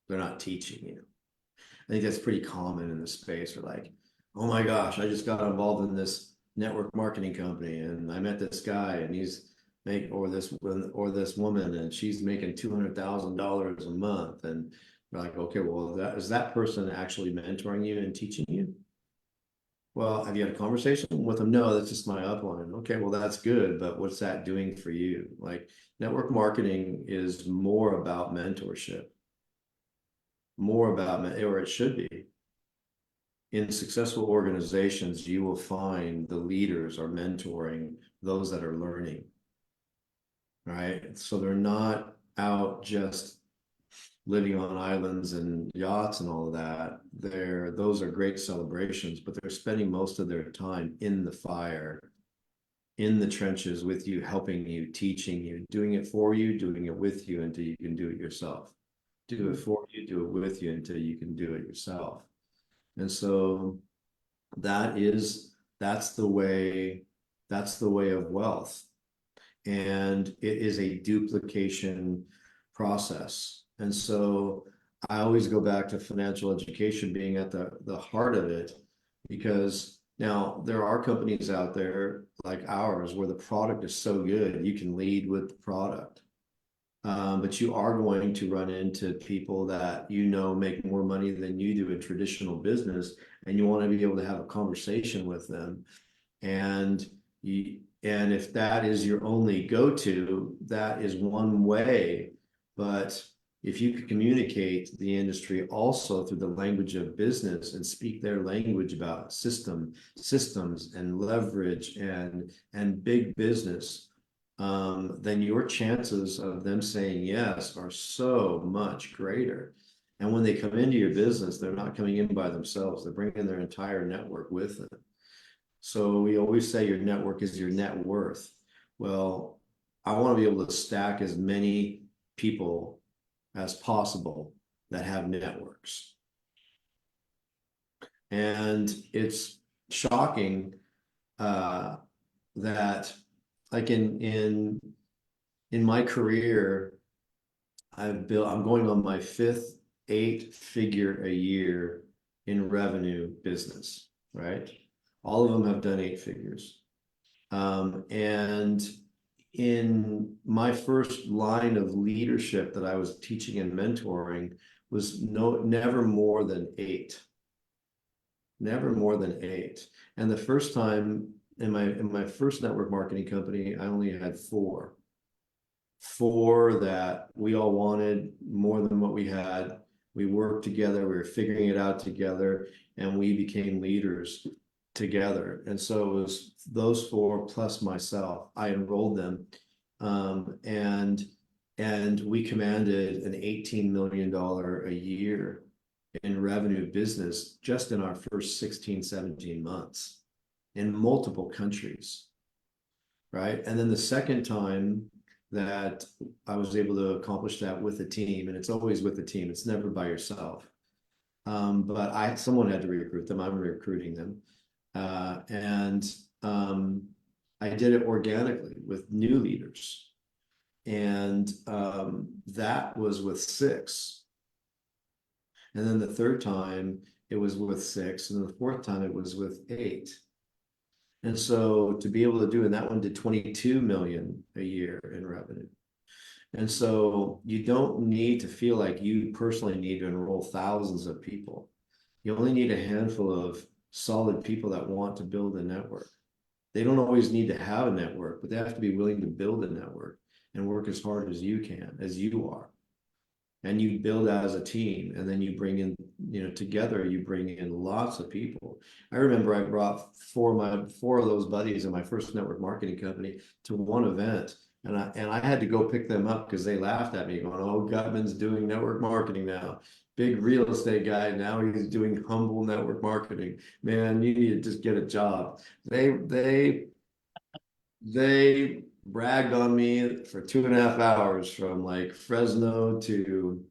They're not teaching you. I think that's pretty common in this space. Or like, oh my gosh, I just got involved in this network marketing company, and I met this guy, and this woman, and she's making $200,000 a month, and we're like, okay, well, that person actually mentoring you and teaching you? Well, have you had a conversation with them? No, that's just my upline. Okay, well, that's good, but what's that doing for you? Like, network marketing is more about mentorship, or it should be. In successful organizations, you will find the leaders are mentoring those that are learning, right? So they're not out just living on islands and yachts and all of that. Those are great celebrations, but they're spending most of their time in the fire, in the trenches with you, helping you, teaching you, doing it for you, doing it with you until you can do it yourself. Do it for you, do it with you until you can do it yourself. And so that is that's the way that's the way of wealth. And it is a duplication process. And so I always go back to financial education being at the heart of it, because now there are companies out there like ours where the product is so good you can lead with the product. But you are going to run into people that make more money than you do in traditional business, and you want to be able to have a conversation with them. And if that is your only go-to, that is one way. But if you could communicate the industry also through the language of business and speak their language about systems and leverage and big business, then your chances of them saying yes are so much greater. And when they come into your business, they're not coming in by themselves. They're bringing their entire network with them. So we always say your network is your net worth. Well, I want to be able to stack as many people as possible that have networks. And it's shocking that, like, in my career, I'm going on my fifth 8-figure a year in revenue business, right? All of them have done 8 figures. And in my first line of leadership that I was teaching and mentoring was never more than 8. Never more than 8. And the first time in my first network marketing company, I only had 4. 4 that we all wanted more than what we had. We worked together, we were figuring it out together, and we became leaders together. And so it was those 4 plus myself. I enrolled them, and And we commanded an $18 million a year in revenue business just in our first 16, 17 months in multiple countries, right? And then the second time that I was able to accomplish that with a team, and it's always with a team, it's never by yourself. But someone had to recruit them. I'm recruiting them. And I did it organically with new leaders. And that was with six. And then the third time it was with six. And the fourth time it was with eight. And so to be able to do, and that one did 22 million a year in revenue. And so you don't need to feel like you personally need to enroll thousands of people. You only need a handful of solid people that want to build a network. They don't always need to have a network, but they have to be willing to build a network and work as hard as you can, as you are. And you build as a team, and then you bring in, together you bring in lots of people. I remember I brought four of those buddies in my first network marketing company to one event, and I had to go pick them up because they laughed at me going, "Oh, Gutman's doing network marketing now. Big real estate guy, now he's doing humble network marketing. Man, you need to just get a job." They bragged on me for 2.5 hours from like Fresno to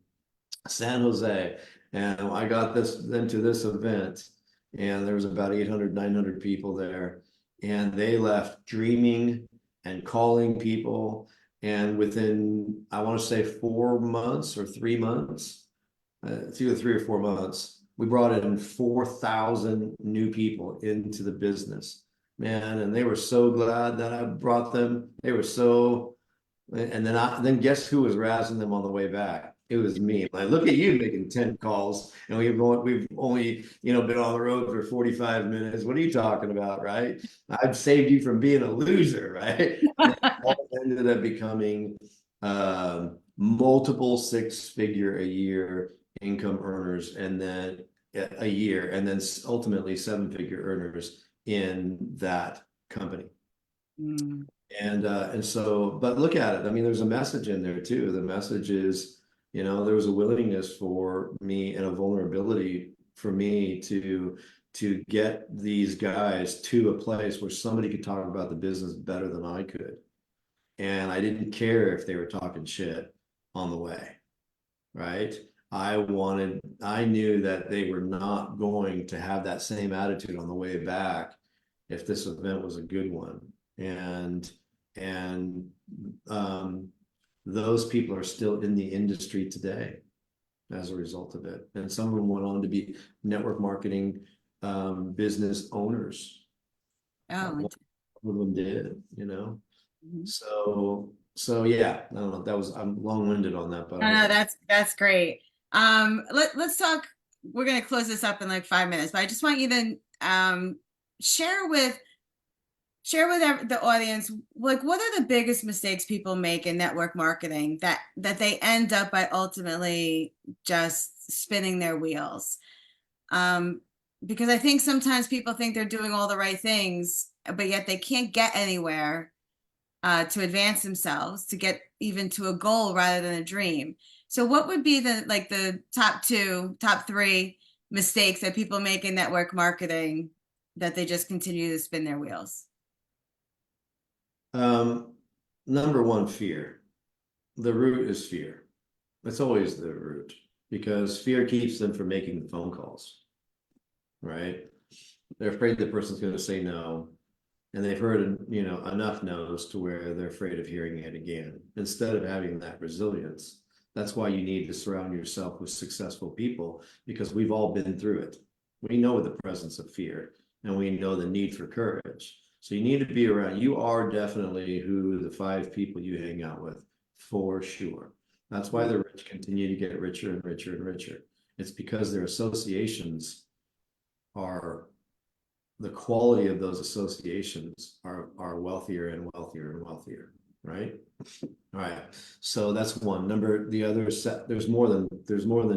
San Jose. And I got them to this event, and there was about 800, 900 people there. And they left dreaming and calling people. And within, I want to say 4 months or 3 months, it's either 3 or 4 months, we brought in 4,000 new people into the business, man. And they were so glad that I brought them. They were so, and then guess who was razzing them on the way back? It was me. Like, look at you making 10 calls, and we've only, been on the road for 45 minutes. What are you talking about, right? I've saved you from being a loser, right? And it all ended up becoming multiple six-figure a year income earners, and then a year, and then ultimately seven-figure earners in that company. Mm. And so, but look at it. I mean, there's a message in there too. The message is, there was a willingness for me and a vulnerability for me to get these guys to a place where somebody could talk about the business better than I could. And I didn't care if they were talking shit on the way, right? I knew that they were not going to have that same attitude on the way back if this event was a good one. And those people are still in the industry today as a result of it. And some of them went on to be network marketing business owners. Oh, One of them did, mhm. So yeah, I don't know. I'm long-winded on that, but No, no, that's great. Let's talk. We're gonna close this up in like 5 minutes, but I just want you to share with the audience, like, what are the biggest mistakes people make in network marketing that they end up by ultimately just spinning their wheels. Because I think sometimes people think they're doing all the right things, but yet they can't get anywhere to advance themselves, to get even to a goal rather than a dream. So what would be the top three mistakes that people make in network marketing that they just continue to spin their wheels? Number one, fear. The root is fear. It's always the root, because fear keeps them from making the phone calls, right? They're afraid the person's going to say no, and they've heard, enough no's to where they're afraid of hearing it again. Instead of having that resilience, that's why you need to surround yourself with successful people, because we've all been through it. We know the presence of fear, and we know the need for courage. So you need to be around. You are definitely who the 5 people you hang out with, for sure. That's why the rich continue to get richer and richer and richer. It's because their associations are, the quality of those associations are wealthier and wealthier and wealthier, right? All right. So that's one. The other set, there's more than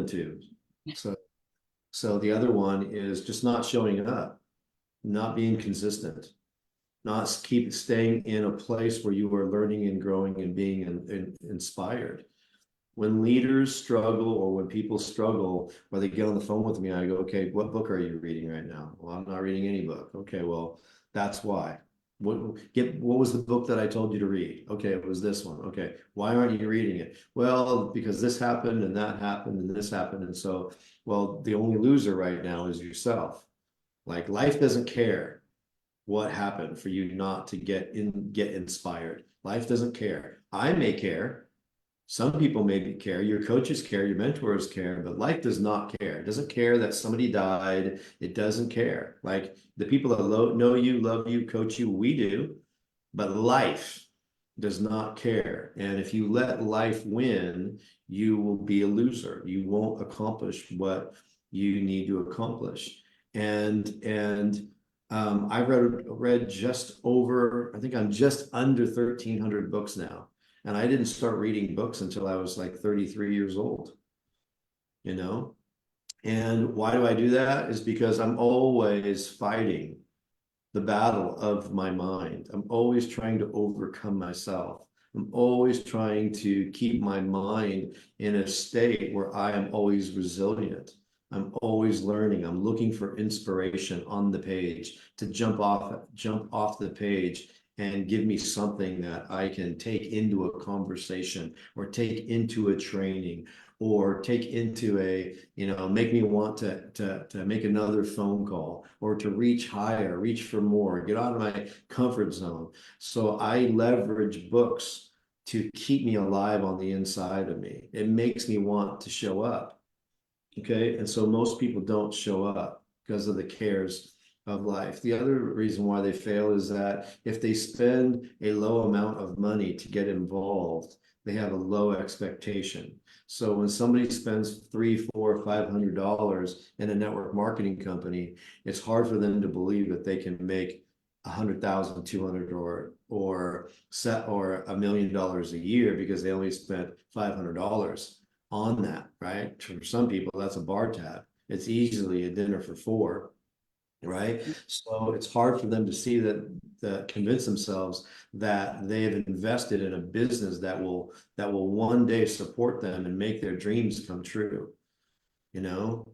2. So the other one is just not showing up, not being consistent. not keep staying in a place where you are learning and growing and being inspired. When leaders struggle or when people struggle or they get on the phone with me, I go, okay, what book are you reading right now? Well, I'm not reading any book. Okay, well, that's why. What was the book that I told you to read? Okay, it was this one. Okay, why aren't you reading it? Well, because this happened and that happened and this happened. And so, well, the only loser right now is yourself. Like life doesn't care what happened for you not to get inspired. Life doesn't care. I may care. Some people maybe care, your coaches care, your mentors care, but life does not care. It doesn't care that somebody died. It doesn't care. Like the people that know you, love you, coach you, we do, but life does not care. And if you let life win, you will be a loser. You won't accomplish what you need to accomplish. And I've read just over, I think I'm just under 1,300 books now. And I didn't start reading books until I was like 33 years old, you know? And why do I do that? Is because I'm always fighting the battle of my mind. I'm always trying to overcome myself. I'm always trying to keep my mind in a state where I am always resilient. I'm always learning. I'm looking for inspiration on the page to jump off the page and give me something that I can take into a conversation or take into a training or take into a, make me want to make another phone call or to reach higher, reach for more, get out of my comfort zone. So I leverage books to keep me alive on the inside of me. It makes me want to show up. Okay. And so most people don't show up because of the cares of life. The other reason why they fail is that if they spend a low amount of money to get involved, they have a low expectation. So when somebody spends $300, $400, $500 in a network marketing company, it's hard for them to believe that they can make 100,000, 200, or $1 million a year because they only spent $500 on that, right? For some people, that's a bar tab. It's easily a dinner for four, right? So it's hard for them to see that convince themselves that they have invested in a business that will one day support them and make their dreams come true, you know?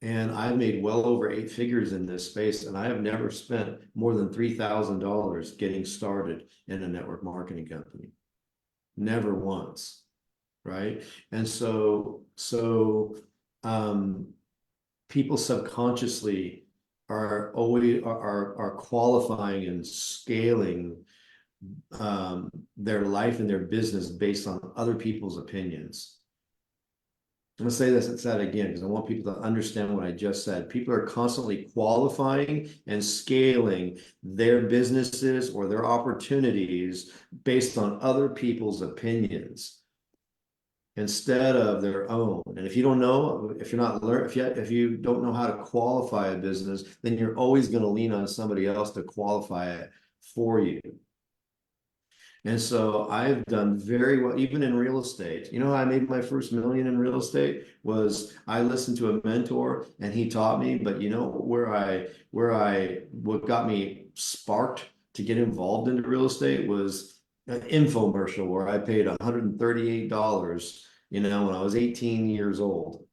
And I've made well over 8 figures in this space, and I have never spent more than $3,000 getting started in a network marketing company. Never once, right? And um, people subconsciously are always are qualifying and scaling their life and their business based on other people's opinions. I'm gonna say that again because I want people to understand what I just said. People are constantly qualifying and scaling their businesses or their opportunities based on other people's opinions instead of their own. And if you don't know, if you're not learn, if you don't know how to qualify a business, then you're always going to lean on somebody else to qualify it for you. And so I've done very well, even in real estate. You know, I made my first million in real estate was I listened to a mentor and he taught me. But you know, what got me sparked to get involved into real estate was an infomercial where I paid $138, when I was 18 years old.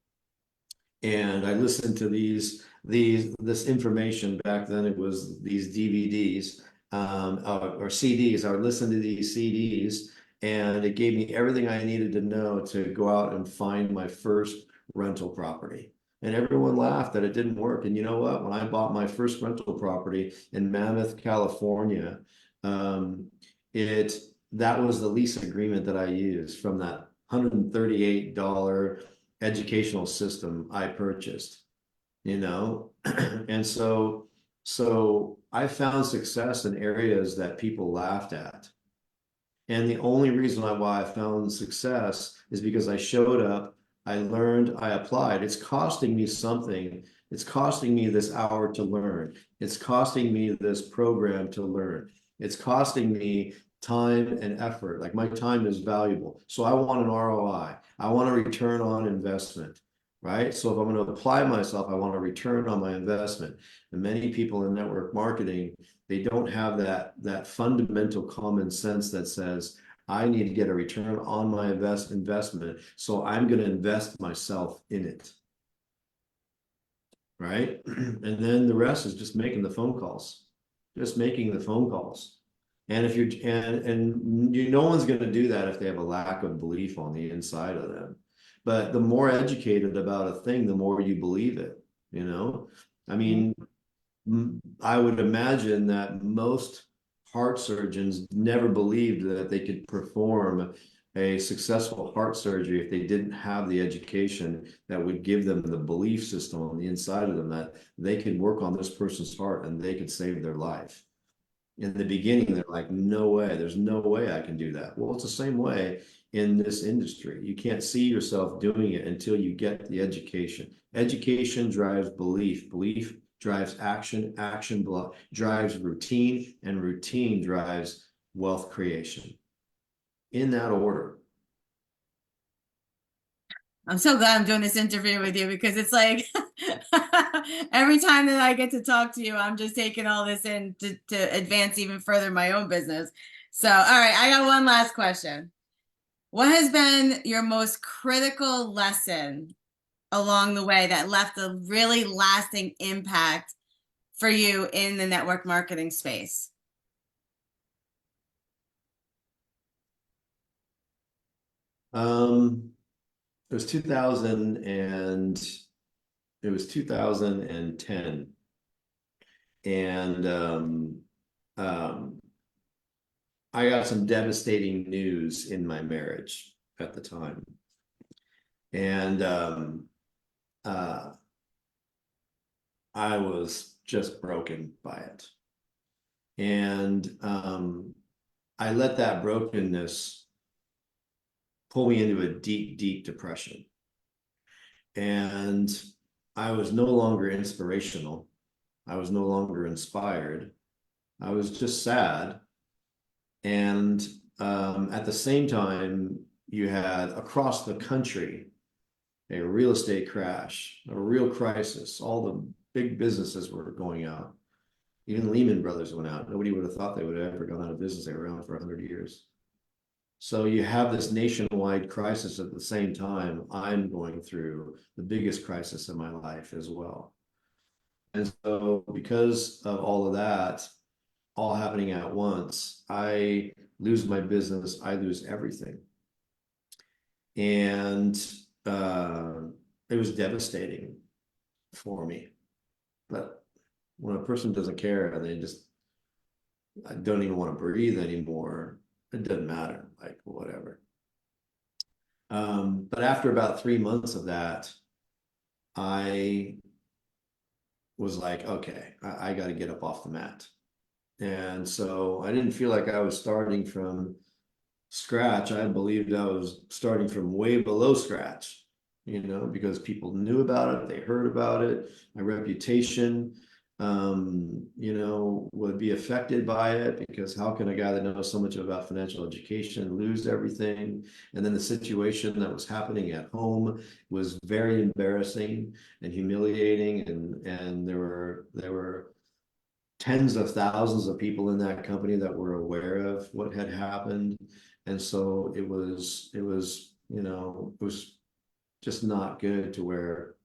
And I listened to this information. Back then it was these DVDs, or CDs. I would listen to these CDs and it gave me everything I needed to know to go out and find my first rental property. And everyone laughed that it didn't work. And you know what? When I bought my first rental property in Mammoth, California, um, it that was the lease agreement that I used from that $138 educational system I purchased, you know? And so I found success in areas that people laughed at. And the only reason why I found success is because I showed up, I learned, I applied. It's costing me something. It's costing me this hour to learn. It's costing me this program to learn. It's costing me time and effort. Like my time is valuable. So I want an ROI. I want a return on investment. right? So if I'm going to apply myself, I want a return on my investment. And many people in network marketing, they don't have that fundamental common sense that says, I need to get a return on my investment, so I'm going to invest myself in it, right? And then the rest is just making the phone calls, just making the phone calls. And if you're and you, no one's going to do that if they have a lack of belief on the inside of them. But the more educated about a thing, the more you believe it, you know? I mean, I would imagine that most heart surgeons never believed that they could perform a successful heart surgery if they didn't have the education that would give them the belief system on the inside of them that they could work on this person's heart and they could save their life. In the beginning, they're like, no way, there's no way I can do that. Well, it's the same way in this industry. You can't see yourself doing it until you get the education. Education drives belief, belief drives action, action drives routine, and routine drives wealth creation. In that order. I'm so glad I'm doing this interview with you because it's like every time that I get to talk to you, I'm just taking all this in to advance even further my own business. So, all right, I got one last question. What has been your most critical lesson along the way that left a really lasting impact for you in the network marketing space? Um, it was 2000 it was 2010. And um, I got some devastating news in my marriage at the time. And uh, I was just broken by it. And I let that brokenness pull me into a deep, deep depression. And I was no longer inspirational. I was no longer inspired. I was just sad. And at the same time, you had across the country a real estate crash, a real crisis. All the big businesses were going out. Even Lehman Brothers went out. Nobody would have thought they would have ever gone out of business. They were around for 100 years. So you have this nationwide crisis at the same time. I'm going through the biggest crisis in my life as well. And so, because of all of that, all happening at once, I lose my business, I lose everything. And uh, it was devastating for me. But when a person doesn't care and they just I don't even want to breathe anymore, it doesn't matter, like whatever. But after about 3 months of that, I was like, okay, I got to get up off the mat. And so I didn't feel like I was starting from scratch. I believed I was starting from way below scratch, because people knew about it, they heard about it, my reputation, would be affected by it because how can a guy that knows so much about financial education lose everything? And then the situation that was happening at home was very embarrassing and humiliating, and there were tens of thousands of people in that company that were aware of what had happened. And so it was just not good to where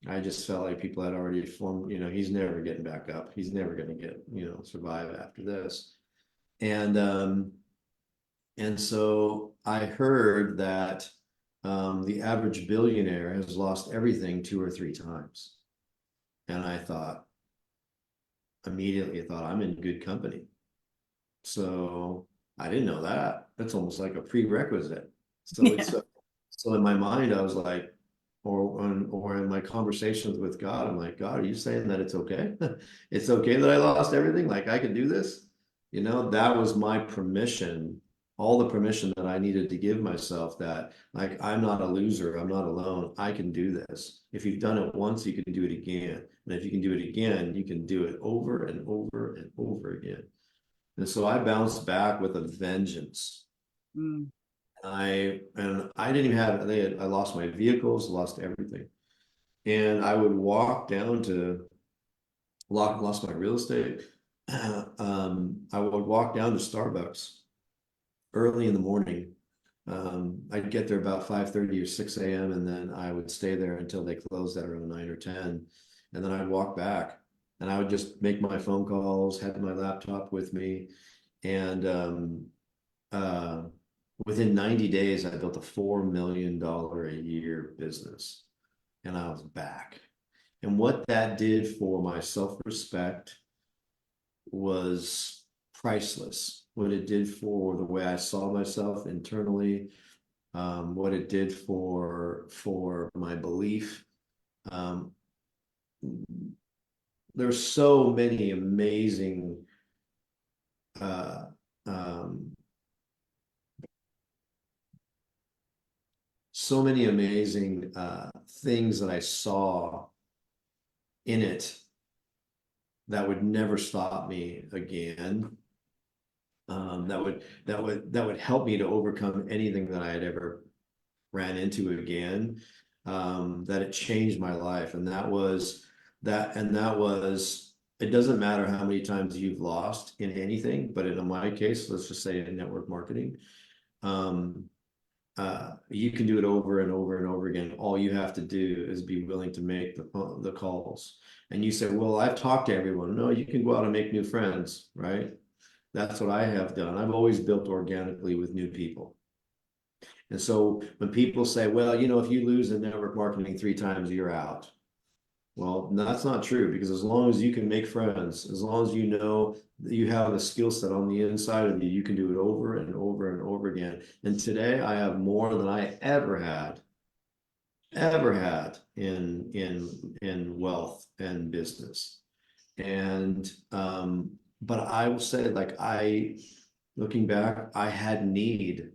I just felt like people had already formed, he's never getting back up. He's never going to get, survive after this. And, and so I heard that the average billionaire has lost everything 2 or 3 times. And I thought, immediately thought I'm in good company. So I didn't know that. That's almost like a prerequisite. So it's Yeah. so in my mind, I was like, or in my conversations with God, I'm like, God, are you saying that it's okay? It's okay that I lost everything? Like I can do this? That was my permission, all the permission that I needed to give myself that like I'm not a loser, I'm not alone. I can do this. If you've done it once, you can do it again. And if you can do it again, you can do it over and over and over again. And so I bounced back with a vengeance. Mm. I didn't even have, I lost my vehicles, lost everything. And I would walk down to, lost my real estate. I would walk down to Starbucks early in the morning. I'd get there about 5:30 or 6 a.m. and then I would stay there until they closed at around 9 or 10. And then I'd walk back and I would just make my phone calls, had my laptop with me. And uh, within 90 days, I built a $4 million a year business and I was back. And what that did for my self-respect was priceless. What it did for the way I saw myself internally, what it did for my belief. Um, there's so many amazing uh, um, things that I saw in it that would never stop me again. That would help me to overcome anything that I had ever ran into again. That it changed my life, and that was it doesn't matter how many times you've lost in anything, but in my case, let's just say in network marketing, um, you can do it over and over and over again. All you have to do is be willing to make the calls. And you say, well, I've talked to everyone. No, you can go out and make new friends, right? That's what I have done. I've always built organically with new people. And so when people say, well, if you lose in network marketing 3 times, you're out. Well, that's not true, because as long as you can make friends, as long as you know that you have a skill set on the inside of you, you can do it over and over and over again. And today I have more than I ever had in wealth and business. And but I will say, like, looking back, I had need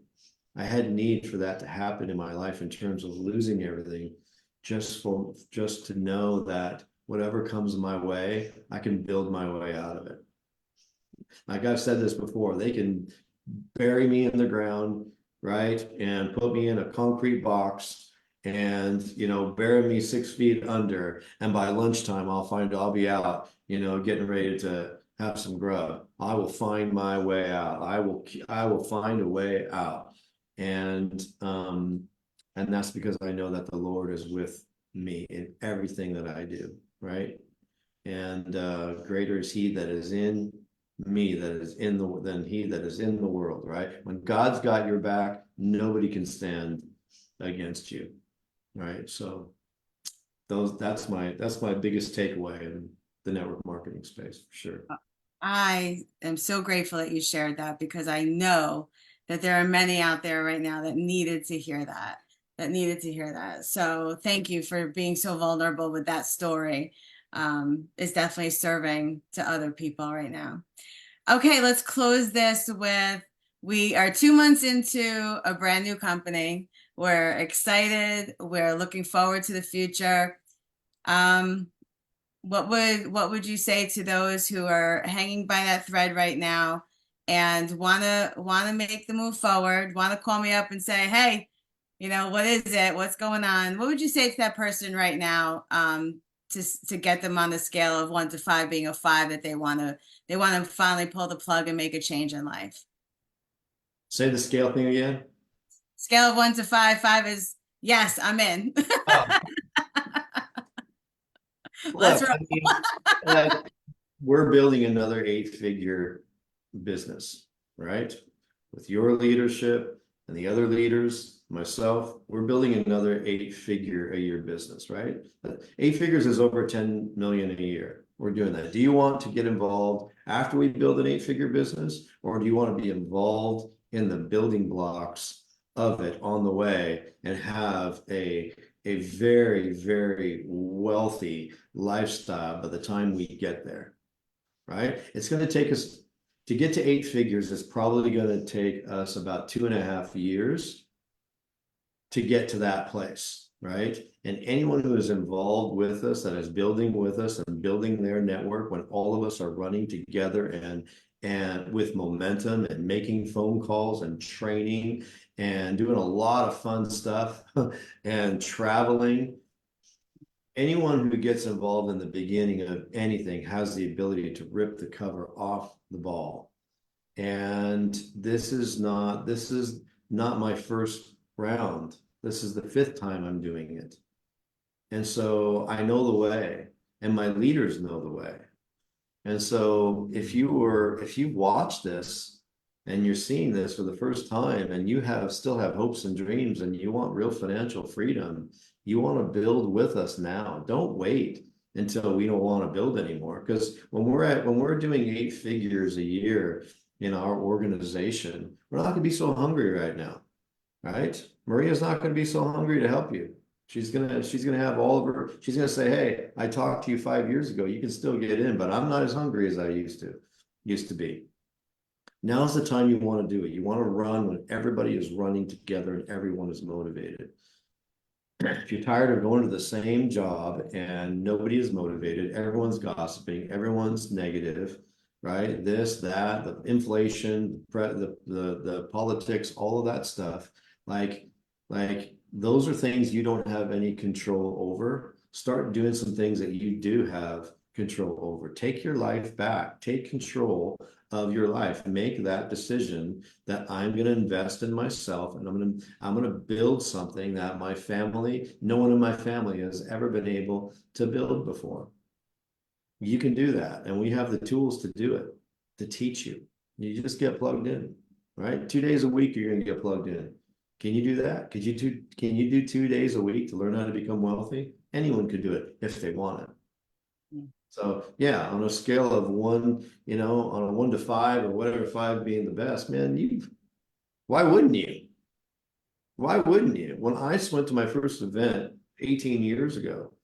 for that to happen in my life in terms of losing everything, just to know that whatever comes my way, I can build my way out of it. Like I've said this before, they can bury me in the ground, right? And put me in a concrete box and, bury me 6 feet under. And by lunchtime, I'll be out, getting ready to have some grub. I will find my way out. I will find a way out. And that's because I know that the Lord is with me in everything that I do, right? And greater is he that is in me than he that is in the world, right? When God's got your back, nobody can stand against you, right? So that's my biggest takeaway in the network marketing space, for sure. I am so grateful that you shared that, because I know that there are many out there right now that needed to hear that, So thank you for being so vulnerable with that story. It's definitely serving to other people right now. Okay, let's close this with, we are 2 months into a brand new company. We're excited. We're looking forward to the future. Um, what would you say to those who are hanging by that thread right now and wanna make the move forward, wanna call me up and say, hey, what is it? What's going on? What would you say to that person right now, to get them on the scale of 1 to 5, being a 5, that they wanna finally pull the plug and make a change in life? Say the scale thing again. Scale of 1 to 5, 5 is yes, I'm in. Oh, Let's look, roll. I mean, we're building another 8-figure business, right? With your leadership and the other leaders, myself, we're building another 8-figure a year business, right? 8 figures is over 10 million a year. We're doing that. Do you want to get involved after we build an 8-figure business, or do you want to be involved in the building blocks of it on the way and have a very, very wealthy lifestyle by the time we get there, right? It's going to take us to get to 8 figures. It's probably going to take us about 2.5 years to get to that place, right? And anyone who is involved with us, that is building with us and building their network, when all of us are running together and with momentum and making phone calls and training and doing a lot of fun stuff and traveling. Anyone who gets involved in the beginning of anything has the ability to rip the cover off the ball. And this is not my first round. This is the fifth time I'm doing it. And so I know the way, and my leaders know the way. And so if you watch this and you're seeing this for the first time and you still have hopes and dreams and you want real financial freedom, you want to build with us now. Don't wait until we don't want to build anymore. Because when we're doing 8 figures a year in our organization, we're not going to be so hungry right now, right? Maria's not going to be so hungry to help you. She's gonna have all of her, she's gonna say, hey, I talked to you 5 years ago. You can still get in, but I'm not as hungry as I used to be. Now's the time you want to do it. You want to run when everybody is running together and everyone is motivated. If you're tired of going to the same job and nobody is motivated, everyone's gossiping, everyone's negative, right? This, that, the inflation, the politics, all of that stuff. Like those are things you don't have any control over. Start doing some things that you do have control over. Take your life back. Take control of your life. Make that decision that I'm going to invest in myself and I'm going to build something that no one in my family has ever been able to build before. You can do that, and we have the tools to do it, to teach you. You just get plugged in, right? 2 days a week, you're going to get plugged in. Can you do that? Can you do 2 days a week to learn how to become wealthy? Anyone could do it if they want it. So yeah, on a scale of one, on a 1 to 5 or whatever, 5 being the best, man, why wouldn't you? Why wouldn't you? When I went to my first event 18 years ago,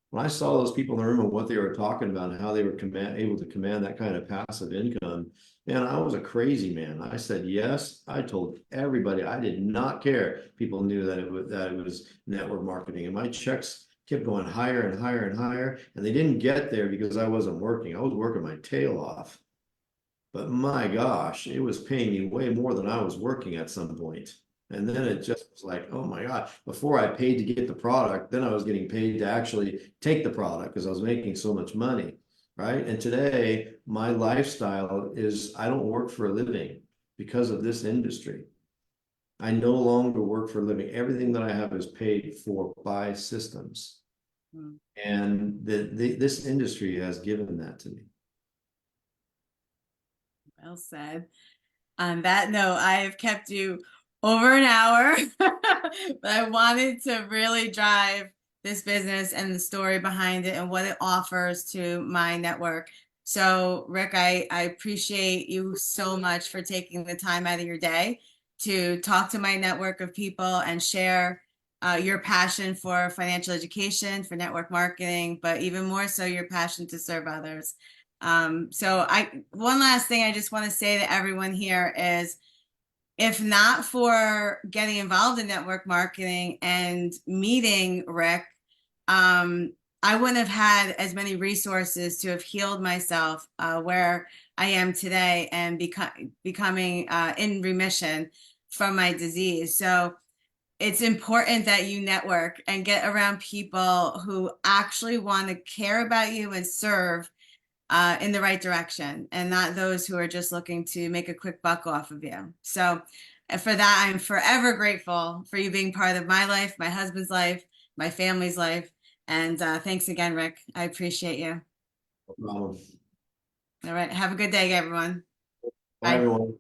when I saw those people in the room and what they were talking about and how they were able to command that kind of passive income, man, I was a crazy man. I said yes. I told everybody. I did not care. People knew that it was network marketing, and my checks kept going higher and higher and higher. And they didn't get there because I wasn't working. I was working my tail off. But my gosh, it was paying me way more than I was working at some point. And then it just was like, oh my God, before I paid to get the product, then I was getting paid to actually take the product because I was making so much money, right? And today, my lifestyle is I don't work for a living because of this industry. I no longer work for a living. Everything that I have is paid for by systems. And this industry has given that to me. Well said. On that note, I have kept you over an hour, but I wanted to really drive this business and the story behind it and what it offers to my network. So, Rick, I appreciate you so much for taking the time out of your day to talk to my network of people and share your passion for financial education, for network marketing, but even more so your passion to serve others. One last thing I just want to say to everyone here is, if not for getting involved in network marketing and meeting Rick, I wouldn't have had as many resources to have healed myself where I am today and becoming in remission from my disease. So it's important that you network and get around people who actually want to care about you and serve in the right direction, and not those who are just looking to make a quick buck off of you. So for that, I'm forever grateful for you being part of my life, my husband's life, my family's life. And thanks again, Rick. I appreciate you. No problem. All right. Have a good day, everyone. Bye, Bye. everyone.